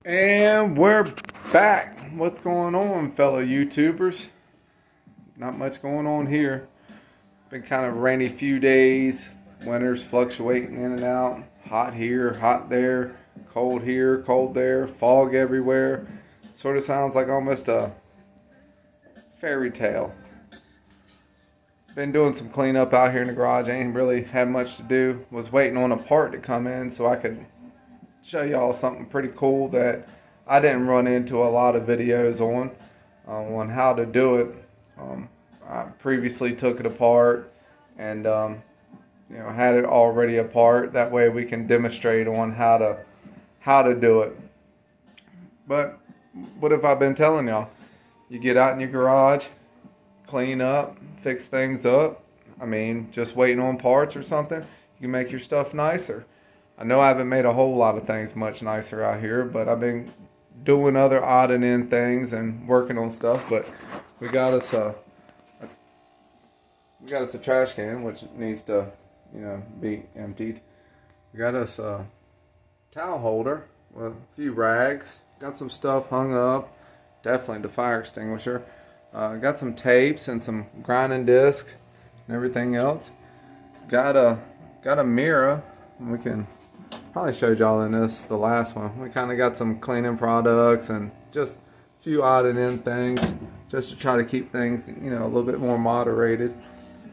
And we're back. What's going on, fellow YouTubers? Not much going on here. Been kind of rainy few days. Winter's fluctuating in and out. Hot here, hot there. Cold here, cold there. Fog everywhere. Sort of sounds like almost a fairy tale. Been doing some cleanup out here in the garage. Ain't really had much to do. Was waiting on a part to come in so I could show y'all something pretty cool that I didn't run into a lot of videos on how to do it. I previously took it apart and had it already apart. That way we can demonstrate on how to do it. But what have I been telling y'all? You get out in your garage, clean up, fix things up. I mean, just waiting on parts or something, you can make your stuff nicer. I know I haven't made a whole lot of things much nicer out here, but I've been doing other odd and end things and working on stuff. But we got us a trash can, which needs to, be emptied. We got us a towel holder with a few rags. Got some stuff hung up. Definitely the fire extinguisher. Got some tapes and some grinding disc and everything else. Got a mirror. We can probably showed y'all in the last one. We kind of got some cleaning products and just a few odd and end things just to try to keep things, a little bit more moderated.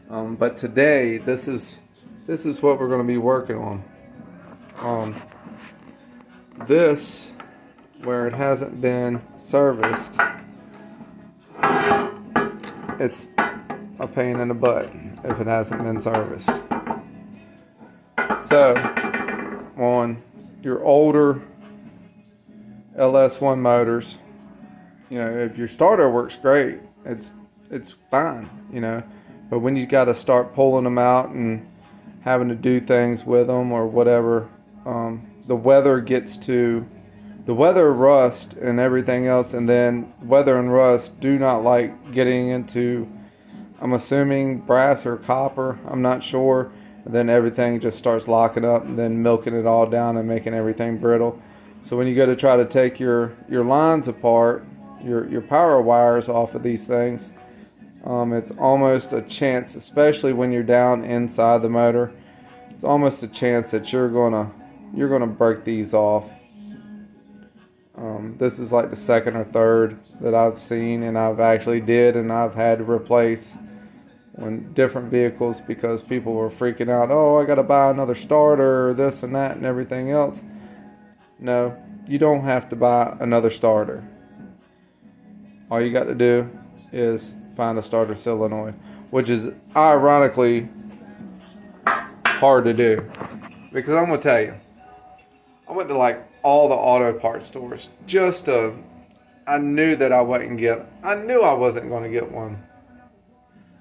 But today, this is what we're going to be working on. This, where it hasn't been serviced, it's a pain in the butt if it hasn't been serviced. So, on your older LS1 motors, if your starter works great, it's fine, but when you got to start pulling them out and having to do things with them or whatever, the weather, rust and everything else, and then weather and rust do not like getting into, I'm assuming, brass or copper, I'm not sure. And then everything just starts locking up and then milking it all down and making everything brittle. So when you go to try to take your lines apart, your power wires off of these things, it's almost a chance, especially when you're down inside the motor, it's almost a chance that you're gonna break these off. This is like the second or third that I've seen, and I've actually did, and I've had to replace on different vehicles because people were freaking out. Oh, I got to buy another starter, this and that and everything else. No, you don't have to buy another starter. All you got to do is find a starter solenoid, which is ironically hard to do. Because I'm going to tell you, I went to like all the auto parts stores I knew I wasn't going to get one.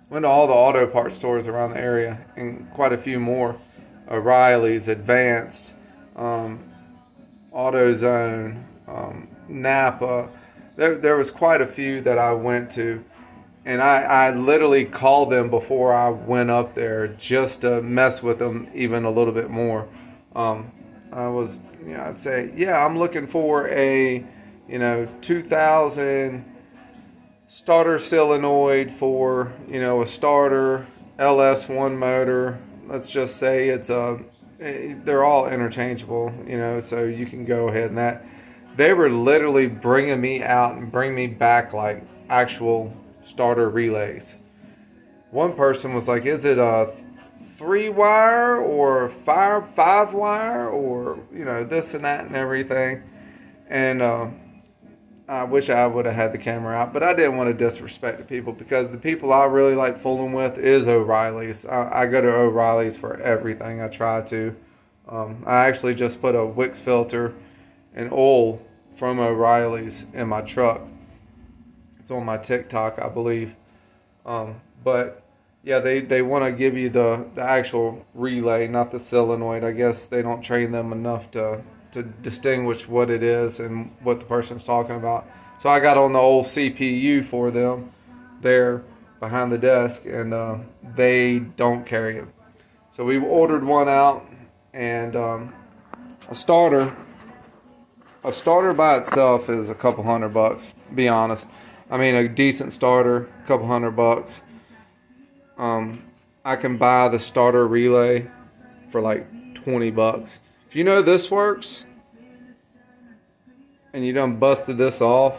Went to all the auto parts stores around the area and quite a few more. O'Reilly's, Advanced, AutoZone, Napa. There was quite a few that I went to, and I literally called them before I went up there just to mess with them even a little bit more. I'd say, yeah, I'm looking for a 2000 starter solenoid for a starter LS1 motor. Let's just say they're all interchangeable, so you can go ahead and that. They were literally bringing me out and bring me back like actual starter relays. One person was like, is it a 3-wire or 5-wire or this and that and everything? And I wish I would have had the camera out, but I didn't want to disrespect the people because the people I really like fooling with is O'Reilly's. I go to O'Reilly's for everything. I try to. I actually just put a Wix filter and oil from O'Reilly's in my truck. It's on my TikTok, I believe. But yeah, they want to give you the actual relay, not the solenoid. I guess they don't train them enough to distinguish what it is and what the person's talking about. So I got on the old CPU for them there behind the desk, and they don't carry it. So we ordered one out, and a starter a starter by itself is a couple $100, to be honest. I mean, a decent starter, a couple $100. I can buy the starter relay for like $20. If you know this works and you done busted this off,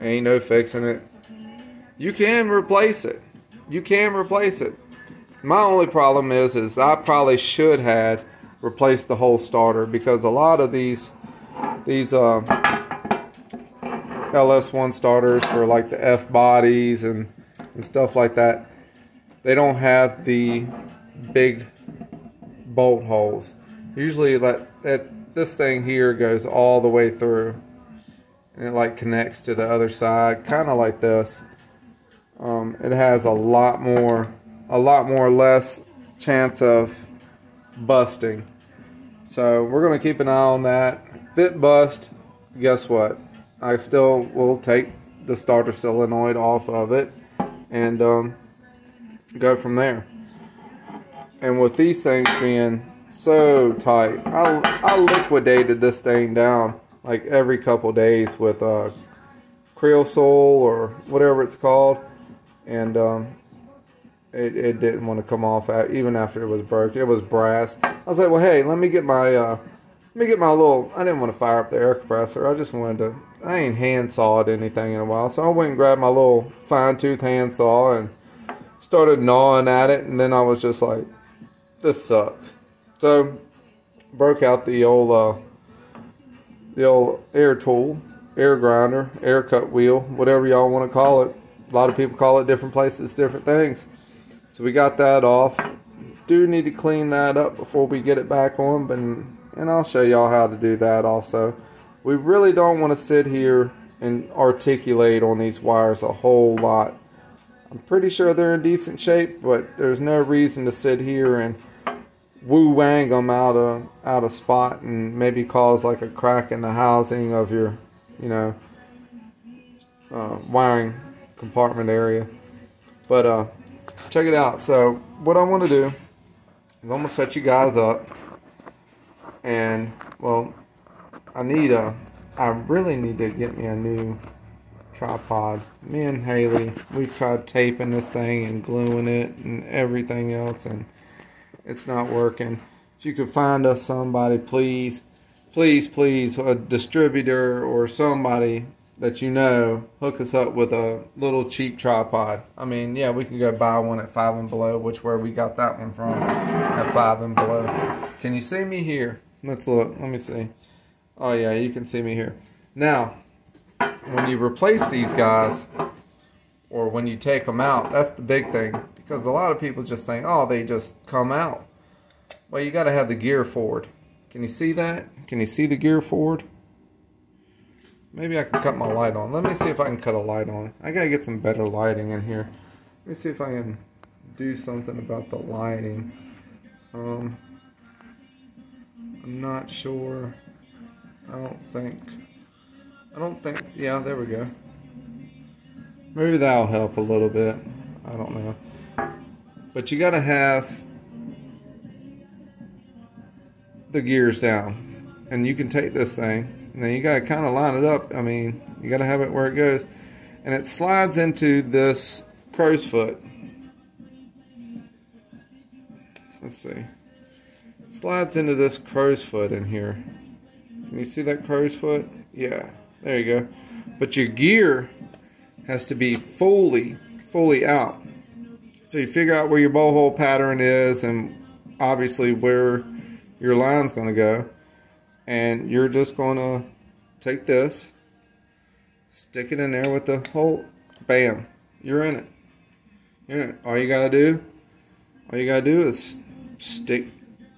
ain't no fixing it. You can replace it. You can replace it. My only problem is I probably should have replaced the whole starter, because a lot of these LS1 starters for like the F bodies and stuff like that, they don't have the big bolt holes. Usually this thing here goes all the way through, and it like connects to the other side, kind of like this. It has a lot more less chance of busting. So we're going to keep an eye on that. If it bust, guess what? I still will take the starter solenoid off of it and go from there. And with these things being so tight, I liquidated this thing down like every couple days with Creosote or whatever it's called, and it didn't want to come off even after it was broke. It was brass. I was like, well, hey, let me get my little. I didn't want to fire up the air compressor. I just wanted to. I ain't hand sawed anything in a while, so I went and grabbed my little fine tooth hand saw and started gnawing at it. And then I was just like, this sucks. So broke out the old air tool, air grinder, air cut wheel, whatever y'all want to call it. A lot of people call it different places, different things. So we got that off. Do need to clean that up before we get it back on, and I'll show y'all how to do that also. We really don't want to sit here and articulate on these wires a whole lot. I'm pretty sure they're in decent shape, but there's no reason to sit here and woo-wang them out of spot and maybe cause like a crack in the housing of your, wiring compartment area. But check it out. So what I want to do is I'm going to set you guys up, and well, I really need to get me a new tripod. Me and Haley, we've tried taping this thing and gluing it and everything else, and it's not working. If you could find us somebody, please, a distributor or somebody that you know, hook us up with a little cheap tripod. I mean, yeah, we can go buy one at Five and Below, where we got that one from, at Five and Below. Can you see me here? Let's look. Let me see. Oh yeah, you can see me here. Now, when you replace these guys, or when you take them out, that's the big thing, because a lot of people just saying, oh, they just come out. Well, you got to have the gear forward. Can you see that? Can you see the gear forward? Maybe I can cut my light on. Let me see if I can cut a light on. I gotta get some better lighting in here. Let me see if I can do something about the lighting. I'm not sure. I don't think, yeah, there we go. Maybe that'll help a little bit. I don't know. But you gotta have the gears down. And you can take this thing, and then you gotta kind of line it up. I mean, you gotta have it where it goes. And it slides into this crow's foot. Let's see. It slides into this crow's foot in here. Can you see that crow's foot? Yeah, there you go. But your gear has to be fully out. So you figure out where your bowl hole pattern is, and obviously where your line's going to go. And you're just going to take this, stick it in there with the hole, bam, you're in it. You're in it. All you got to do is stick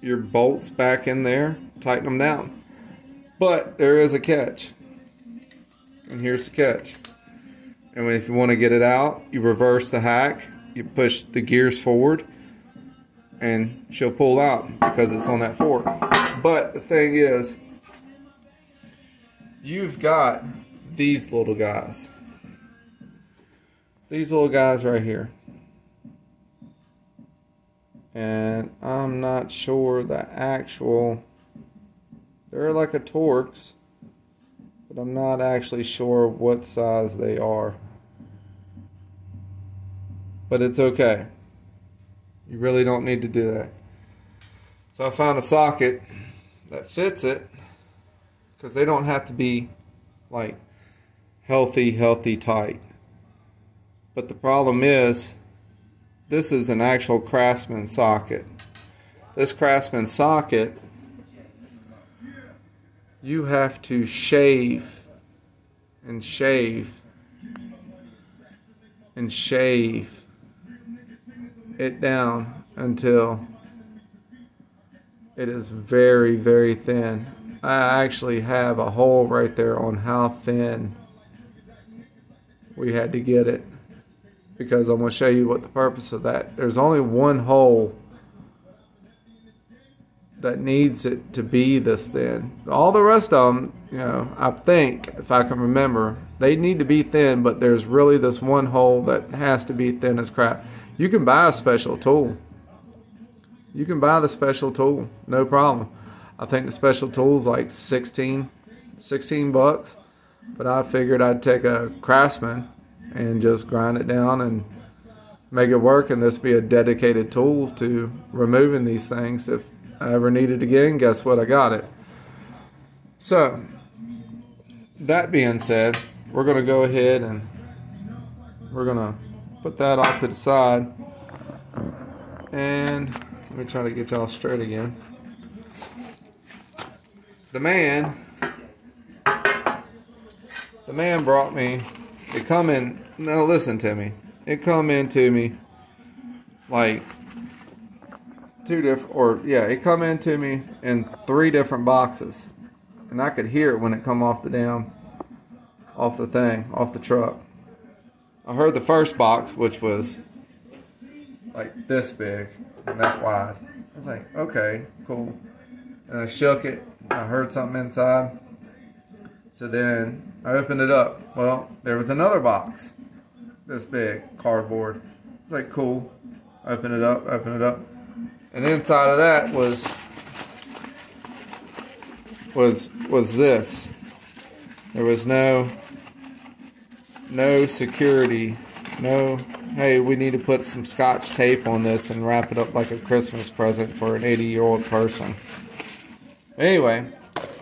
your bolts back in there, tighten them down. But there is a catch. And here's the catch. And if you want to get it out, you reverse the hack, you push the gears forward, and she'll pull out because it's on that fork. But the thing is, you've got these little guys. These little guys right here. And I'm not sure the actual, they're like a Torx. but I'm not actually sure what size they are. But it's okay. You really don't need to do that. So I found a socket that fits it, because they don't have to be like healthy tight. But the problem is, this is an actual Craftsman socket. This Craftsman socket, you have to shave and shave and shave it down until it is very thin. I actually have a hole right there on how thin we had to get it, because I'm going to show you what the purpose of that. There's only one hole that needs it to be this thin. All the rest of them, you know, I think, if I can remember, they need to be thin, but there's really this one hole that has to be thin as crap. You can buy a special tool. You can buy the special tool, no problem. I think the special tool is like 16 bucks, but I figured I'd take a Craftsman and just grind it down and make it work, and this be a dedicated tool to removing these things. If I ever need it again, guess what? I got it. So, that being said, we're going to go ahead and we're going to put that off to the side, and let me try to get y'all straight again. The man brought me, it come in, now listen to me, it come into me like it come into me in 3 different boxes, and I could hear it when it come off the truck. I heard the first box, which was like this big and that wide. I was like, okay, cool. And I shook it. I heard something inside. So then I opened it up. Well, there was another box, this big, cardboard. It's like, cool. Open it up. And inside of that was this. There was no security, no, hey, we need to put some Scotch tape on this and wrap it up like a Christmas present for an 80-year-old person. Anyway,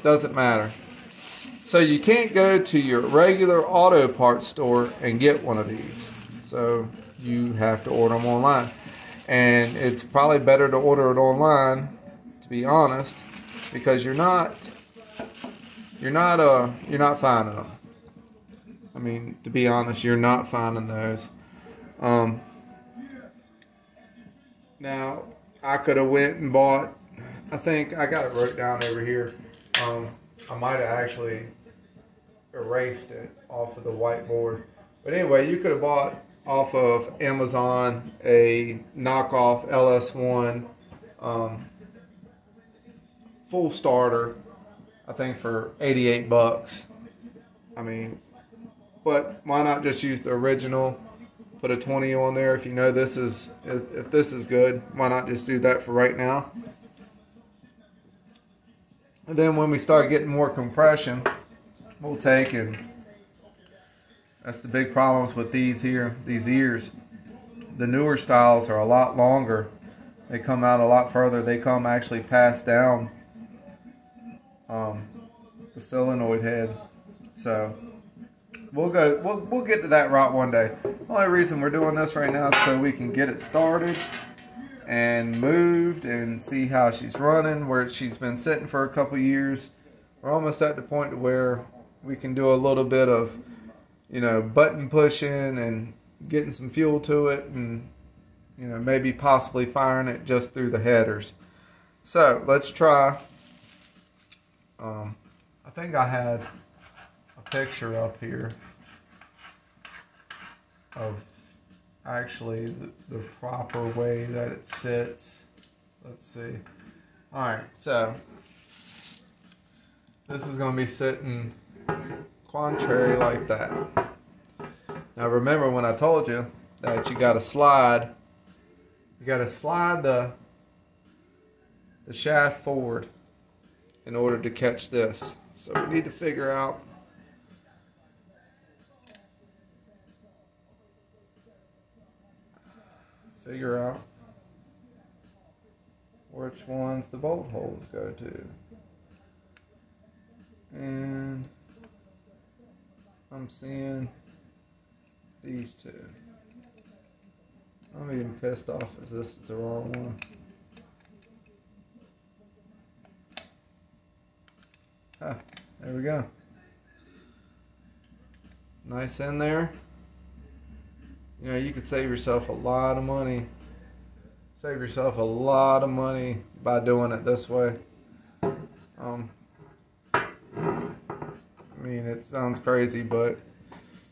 doesn't matter. So you can't go to your regular auto parts store and get one of these. So you have to order them online. And it's probably better to order it online, to be honest, because you're not finding them. I mean, to be honest, you're not finding those. Now, I could have went and bought, I think I got it wrote down over here. I might have actually erased it off of the whiteboard. But anyway, you could have bought off of Amazon a knockoff LS1 full starter, I think for 88 bucks. I mean, but why not just use the original, put a 20 on there if you know this is, if this is good, why not just do that for right now? And then when we start getting more compression, we'll take, and that's the big problems with these here, these ears. The newer styles are a lot longer. They come out a lot further. They come actually past down the solenoid head. So we'll get to that route one day. The only reason we're doing this right now is so we can get it started and moved and see how she's running, where she's been sitting for a couple years. We're almost at the point where we can do a little bit of, you know, button pushing and getting some fuel to it, and, you know, maybe possibly firing it just through the headers. So let's try. I think I had a picture up here of actually the proper way that it sits. Let's see. Alright, so this is going to be sitting contrary like that. Now remember when I told you that you got to slide the shaft forward in order to catch this. So we need to figure out figure out which ones the bolt holes go to. And I'm seeing these two. I'm even pissed off if this is the wrong one. Ah, there we go. Nice in there. You know, you could save yourself a lot of money. Save yourself a lot of money by doing it this way. I mean, it sounds crazy, but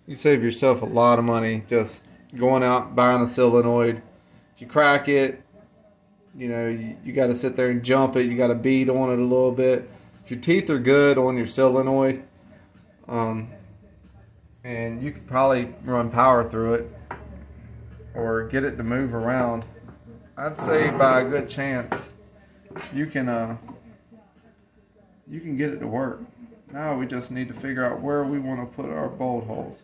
you save yourself a lot of money just going out and buying a solenoid. If you crack it, you know, you got to sit there and jump it. You got to beat on it a little bit. If your teeth are good on your solenoid, and you could probably run power through it or get it to move around, I'd say by a good chance you can get it to work. Now we just need to figure out where we want to put our bolt holes.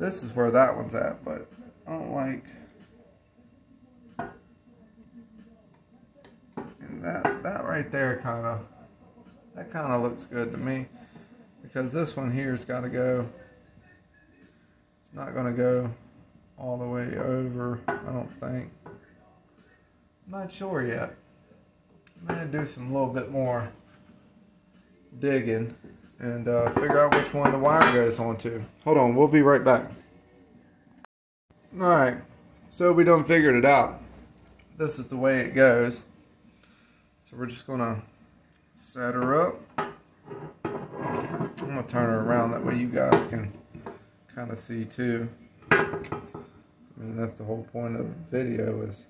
This is where that one's at, but I don't like, and that right there kind of looks good to me, because this one here's got to go. It's not going to go all the way over, I don't think. I'm not sure yet. I'm going to do some little bit more digging and figure out which one the wire goes onto. Hold on, we'll be right back. Alright, so we done figured it out. This is the way it goes. So we're just going to set her up. I'm going to turn her around, that way you guys can kind of see too. I mean, that's the whole point of the video, is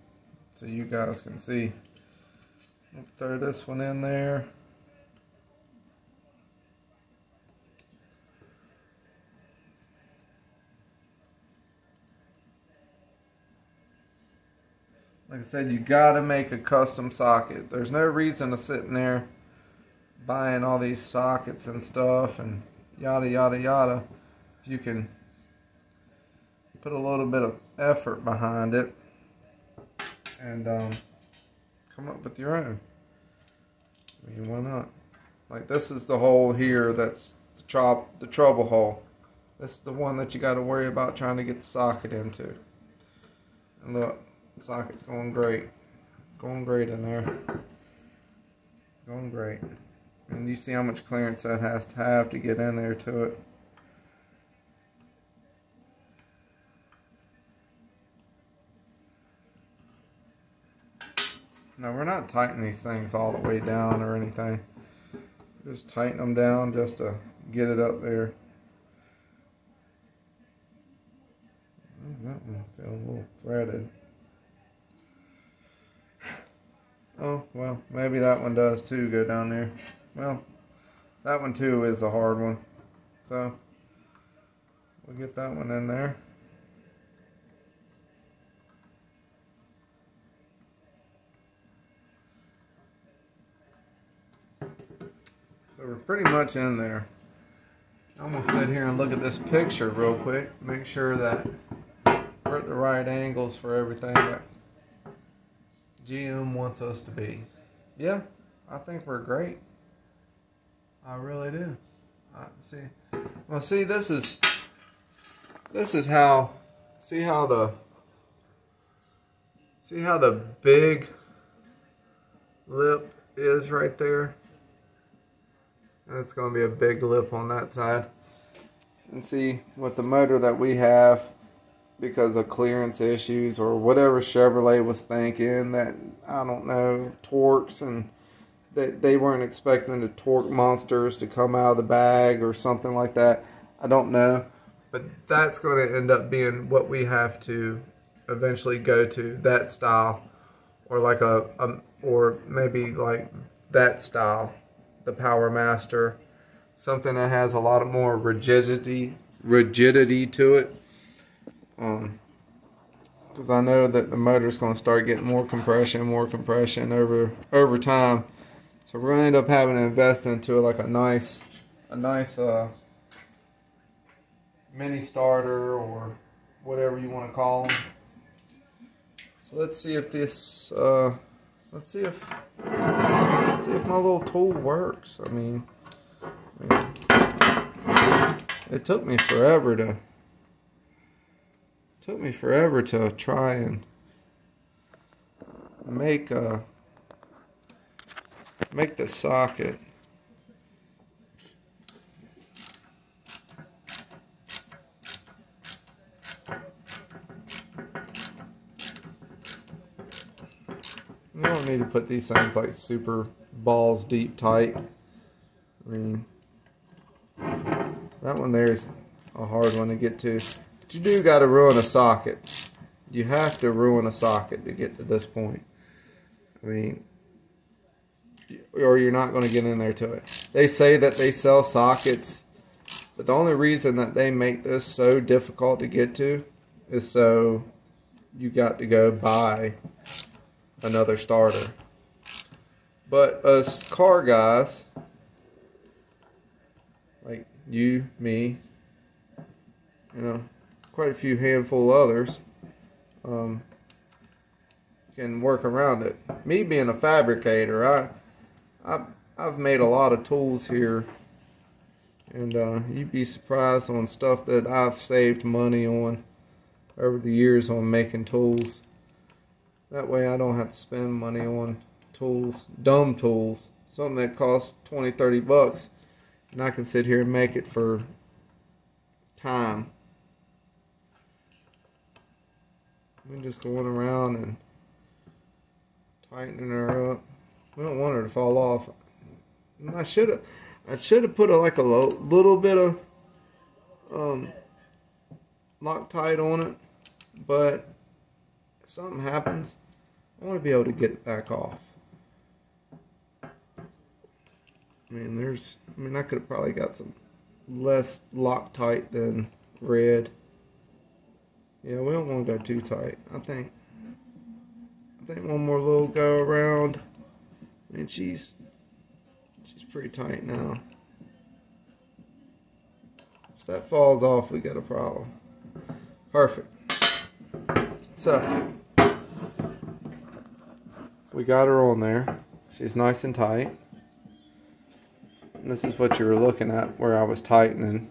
so you guys can see. I'll throw this one in there. Like I said, you gotta make a custom socket. There's no reason to sit in there buying all these sockets and stuff and yada yada yada. If you can put a little bit of effort behind it and come up with your own. I mean, why not? Like, this is the hole here that's the trouble hole. This is the one that you got to worry about trying to get the socket into. And look, the socket's going great. Going great in there. Going great. And you see how much clearance that has to get in there to it. Now, we're not tightening these things all the way down or anything. Just tighten them down just to get it up there. That one feels a little threaded. Oh, well, maybe that one does too go down there. Well, that one too is a hard one. So, we'll get that one in there. So we're pretty much in there. I'm going to sit here and look at this picture real quick. Make sure that we're at the right angles for everything that GM wants us to be. Yeah, I think we're great. I really do. Well, see, this is how, see how the big lip is right there? And it's going to be a big lip on that side. And see, with the motor that we have, because of clearance issues or whatever Chevrolet was thinking, that, I don't know, torques, and they weren't expecting the torque monsters to come out of the bag or something like that. I don't know. But that's going to end up being what we have to eventually go to, that style. Or like or maybe like that style. The Power Master, something that has a lot of more rigidity to it, because I know that the motor's going to start getting more compression over time. So we're going to end up having to invest into like a nice mini starter or whatever you want to call them. So let's see if this, let's see if my little tool works. I mean, it took me forever to try and make the socket. You don't need to put these things like super balls deep tight. I mean, that one there's a hard one to get to. But you do got to ruin a socket. You have to ruin a socket to get to this point. I mean, or you're not going to get in there to it. They say that they sell sockets, but the only reason that they make this so difficult to get to is so you got to go buy another starter. But us car guys, like you, me, you know, quite a few handful of others, can work around it. Me being a fabricator, I've made a lot of tools here, and you'd be surprised on stuff that I've saved money on over the years on making tools. That way I don't have to spend money on tools, dumb tools, something that costs 20, 30 bucks, and I can sit here and make it for time. I'm just going around and tightening her up. We don't want her to fall off. And I should have put like a little bit of Loctite on it, but if something happens, I want to be able to get it back off. I mean, I could have probably got some less Loctite than red. Yeah, we don't want to go too tight. I think one more little go around, and she's pretty tight now. If that falls off, we got a problem. Perfect. So we got her on there. She's nice and tight. And this is what you were looking at where I was tightening.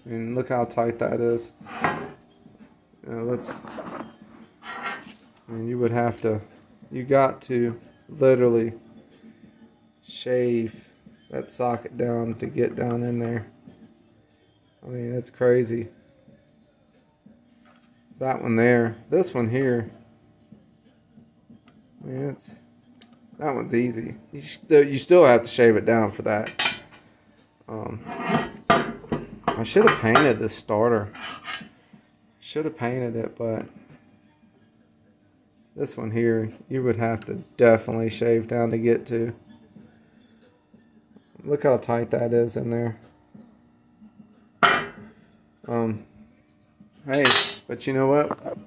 I mean, look how tight that is. You got to literally shave that socket down to get down in there. I mean, that's crazy. That one there. This one here. I mean, that one's easy. You still have to shave it down for that. I should have painted this starter. Should have painted it, but this one here, you would have to definitely shave down to get to. Look how tight that is in there. Hey, but you know what?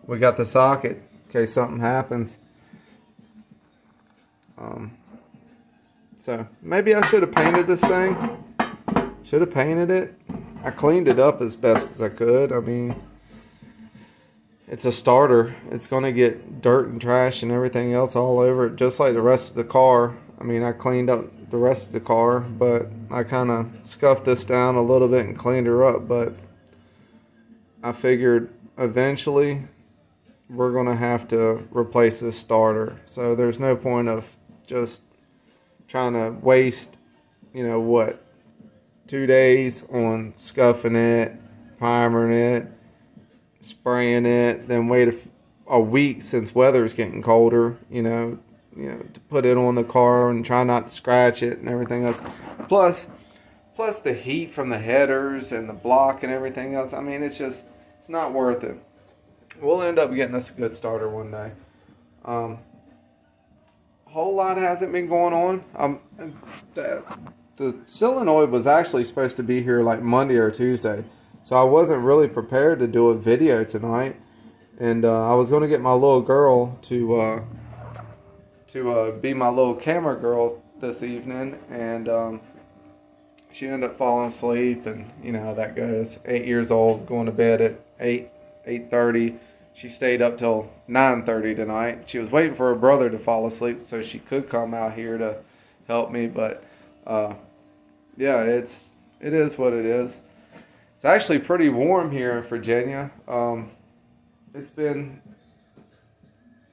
We got the socket in case something happens. So maybe I should have painted this thing. Should have painted it. I cleaned it up as best as I could. I mean, it's a starter. It's going to get dirt and trash and everything else all over it, just like the rest of the car. I mean, I cleaned up the rest of the car, but I kind of scuffed this down a little bit and cleaned her up. But I figured eventually we're going to have to replace this starter. So there's no point of just trying to waste, 2 days on scuffing it, primering it, spraying it, then wait a week since weather's getting colder, to put it on the car and try not to scratch it and everything else. Plus the heat from the headers and the block and everything else. I mean, it's not worth it. We'll end up getting us a good starter one day. Whole lot hasn't been going on. The solenoid was actually supposed to be here like Monday or Tuesday, so I wasn't really prepared to do a video tonight. And I was going to get my little girl to be my little camera girl this evening, and she ended up falling asleep, and you know how that goes. 8 years old, going to bed at 8:30. she stayed up till 9:30 tonight. She was waiting for her brother to fall asleep so she could come out here to help me. But yeah, it is what it is. It's actually pretty warm here in Virginia. It's been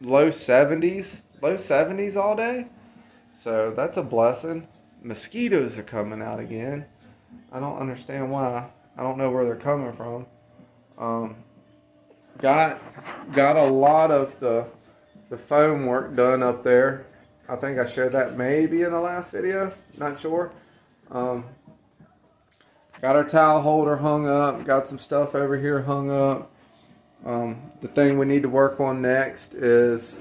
low 70s all day. So that's a blessing. Mosquitoes are coming out again. I don't understand why. I don't know where they're coming from. Got a lot of the foam work done up there. I think I shared that maybe in the last video. Not sure. Got our towel holder hung up. Got some stuff over here hung up. The thing we need to work on next is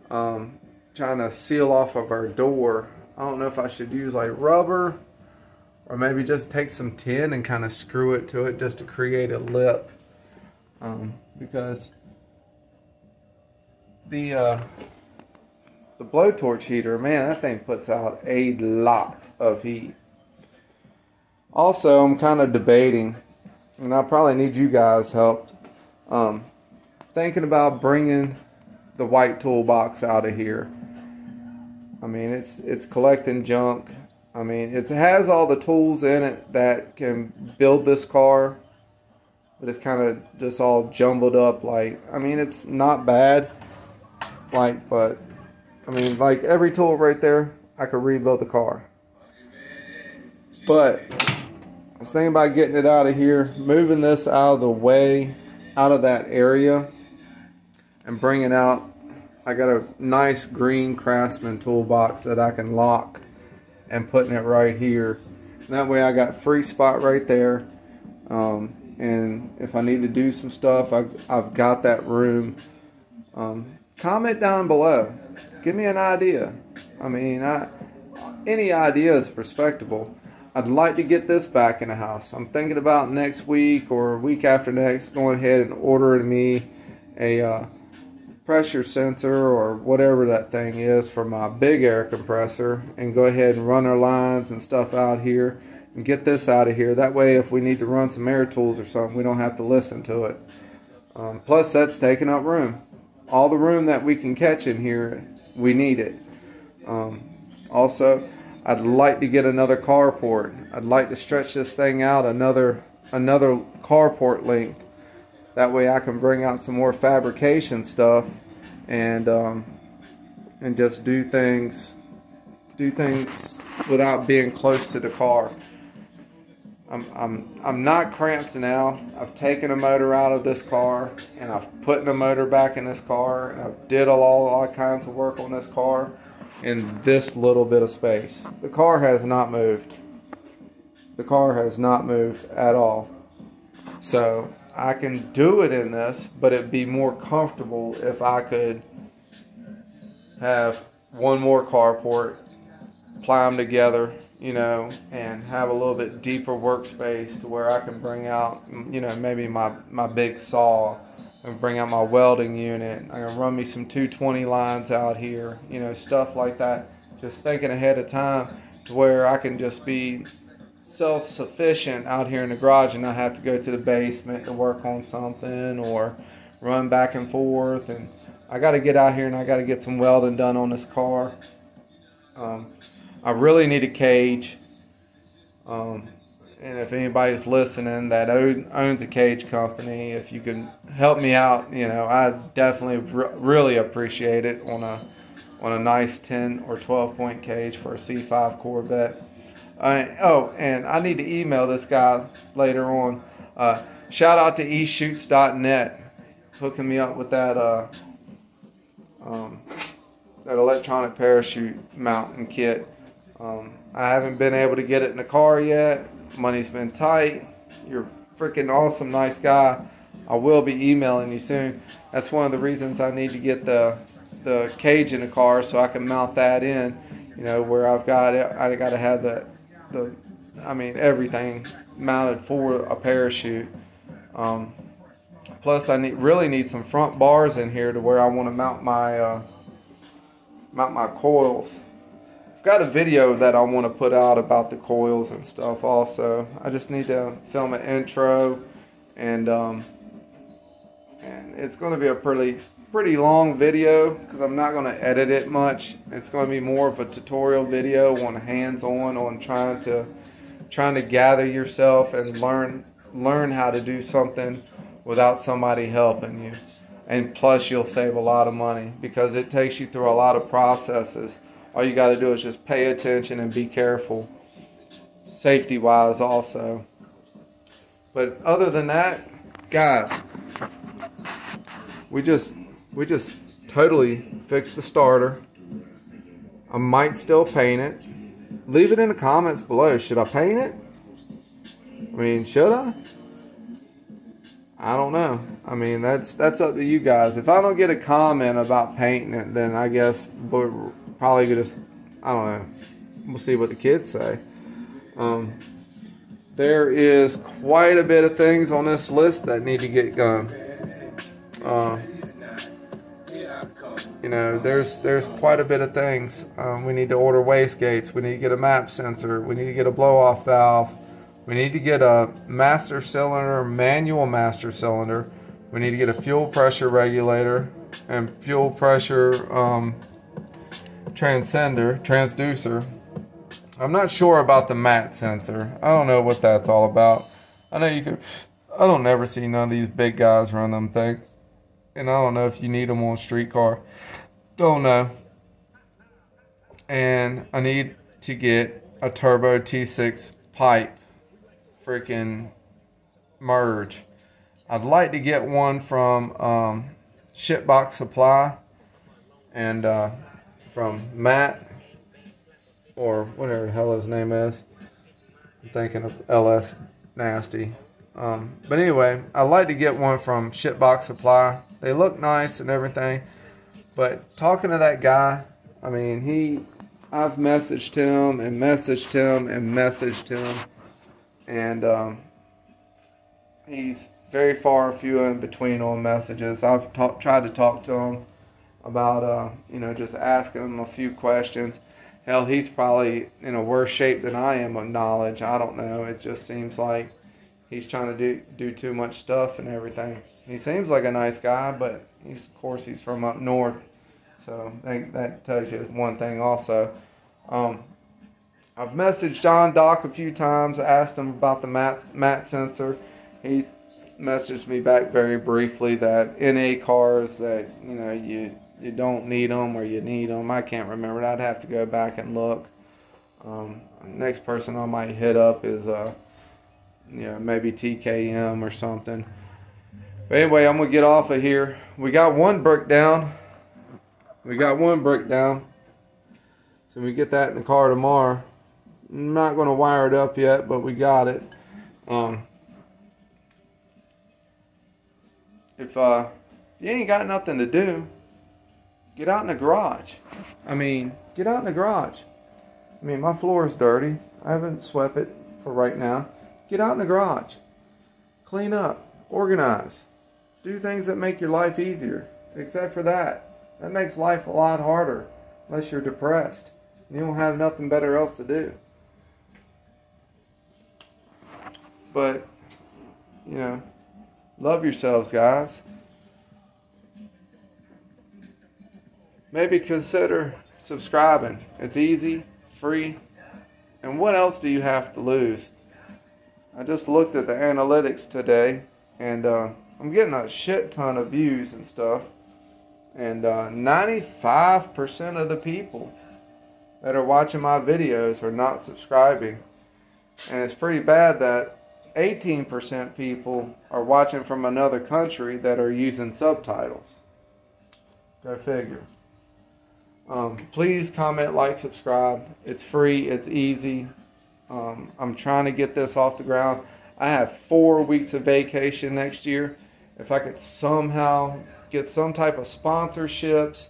trying to seal off of our door. I don't know if I should use like rubber or maybe just take some tin and kind of screw it to it just to create a lip. Because the blowtorch heater, man, that thing puts out a lot of heat. Also, I'm kind of debating, and I probably need you guys' help, thinking about bringing the white toolbox out of here. I mean, it's collecting junk. I mean, it has all the tools in it that can build this car, but it's kind of just all jumbled up. Like, I mean, it's not bad, like, but I mean, like every tool right there, I could rebuild the car. But I was thinking about getting it out of here, moving this out of the way, out of that area, and bringing out. I got a nice green Craftsman toolbox that I can lock and putting it right here. And that way I got free spot right there. And if I need to do some stuff, I've got that room. Comment down below. Give me an idea. I mean, any idea is respectable. I'd like to get this back in the house. I'm thinking about next week or week after next going ahead and ordering me a pressure sensor or whatever that thing is for my big air compressor and go ahead and run our lines and stuff out here and get this out of here. That way if we need to run some air tools or something, we don't have to listen to it. Plus that's taking up room. All the room that we can catch in here, we need it. Also, I'd like to get another carport. I'd like to stretch this thing out another carport length. That way I can bring out some more fabrication stuff and just do things without being close to the car. I'm not cramped now. I've taken a motor out of this car and I've put a motor back in this car and I've did all kinds of work on this car in this little bit of space. The car has not moved. The car has not moved at all. So I can do it in this, but it'd be more comfortable if I could have one more carport, ply them together, you know, and have a little bit deeper workspace to where I can bring out, you know, maybe my big saw and bring out my welding unit. I can run me some 220 lines out here, you know, stuff like that. Just thinking ahead of time to where I can just be self-sufficient out here in the garage and not have to go to the basement to work on something or run back and forth. And I got to get out here and I got to get some welding done on this car. I really need a cage. And if anybody's listening that owns a cage company, if you can help me out, you know, I definitely really appreciate it on a nice 10 or 12 point cage for a C5 Corvette. And I need to email this guy later on. Shout out to eShoots.net, hooking me up with that electronic parachute mounting kit. I haven't been able to get it in the car yet. Money's been tight. You're freaking awesome, nice guy. I will be emailing you soon. That's one of the reasons I need to get the cage in the car so I can mount that in. You know, where I got to have everything mounted for a parachute. Plus, I really need some front bars in here to where I want to mount my coils. I've got a video that I want to put out about the coils and stuff also. I just need to film an intro and And it's going to be a pretty long video because I'm not going to edit it much. It's going to be more of a tutorial video on hands-on, on trying to gather yourself and learn how to do something without somebody helping you. And plus you'll save a lot of money because it takes you through a lot of processes. All you got to do is just pay attention and be careful, safety wise also. But other than that, guys, we just totally fixed the starter. I might still paint it. Leave it in the comments below. Should I paint it? I mean, should I? I don't know. I mean, that's up to you guys. If I don't get a comment about painting it, then I guess we're probably just, I don't know. We'll see what the kids say. There is quite a bit of things on this list that need to get done. You know, there's quite a bit of things. We need to order wastegates. We need to get a map sensor. We need to get a blow-off valve. We need to get a master cylinder, manual master cylinder. We need to get a fuel pressure regulator and fuel pressure transducer. I'm not sure about the mat sensor. I don't know what that's all about. I don't never see none of these big guys run them things. And I don't know if you need them on a streetcar. Don't know. And I need to get a turbo T6 pipe freaking merge. I'd like to get one from Shipbox Supply and from Matt, or whatever the hell his name is. I'm thinking of LS Nasty. But anyway, I'd like to get one from Shipbox Supply. They look nice and everything. But talking to that guy, I mean, I've messaged him and messaged him and messaged him. And he's very far few in between on messages. I've tried to talk to him about, just asking him a few questions. Hell, he's probably in a worse shape than I am of knowledge. I don't know. It just seems like he's trying to do too much stuff and everything. He seems like a nice guy, but of course he's from up north. So that tells you one thing also. I've messaged John Doc a few times, asked him about the mat sensor. He's messaged me back very briefly that NA cars that, you don't need them or you need them. I can't remember. I'd have to go back and look. Next person I might hit up is, maybe TKM or something. But anyway, I'm going to get off of here. We got one brick down. So we get that in the car tomorrow. I'm not going to wire it up yet, but we got it. If you ain't got nothing to do, get out in the garage. Get out in the garage. My floor is dirty. I haven't swept it for right now. Get out in the garage. Clean up. Organize. Do things that make your life easier. Except for that. That makes life a lot harder. Unless you're depressed. You don't have nothing better else to do. But, love yourselves, guys. Maybe consider subscribing. It's easy, free, and what else do you have to lose? I just looked at the analytics today, and I'm getting a shit ton of views and stuff. And 95% of the people that are watching my videos are not subscribing. And it's pretty bad that 18% people are watching from another country that are using subtitles. Go figure. Please comment, like, subscribe. It's free. It's easy. I'm trying to get this off the ground. I have 4 weeks of vacation next year. If I could somehow get some type of sponsorships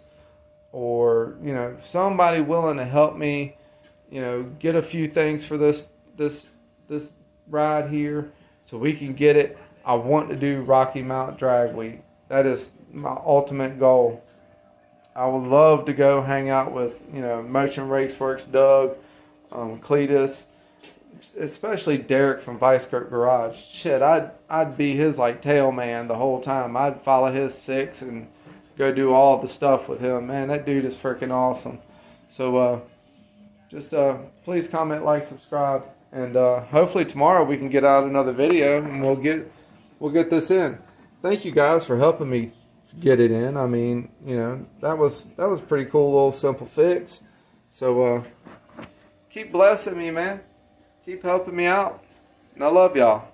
or, somebody willing to help me, get a few things for this ride here so we can get it. I want to do Rocky Mount Drag Week. That is my ultimate goal. I would love to go hang out with, Motion Raceworks, Doug, Cletus, especially Derek from Vice Grip Garage. Shit, I'd be his like tail man the whole time. I'd follow his six and go do all the stuff with him. Man, that dude is freaking awesome. So just please comment, like, subscribe, and hopefully tomorrow we can get out another video and we'll get this in. Thank you guys for helping me get it in. I mean, you know, that was a pretty cool little simple fix. So keep blessing me, man. Keep helping me out. And I love y'all.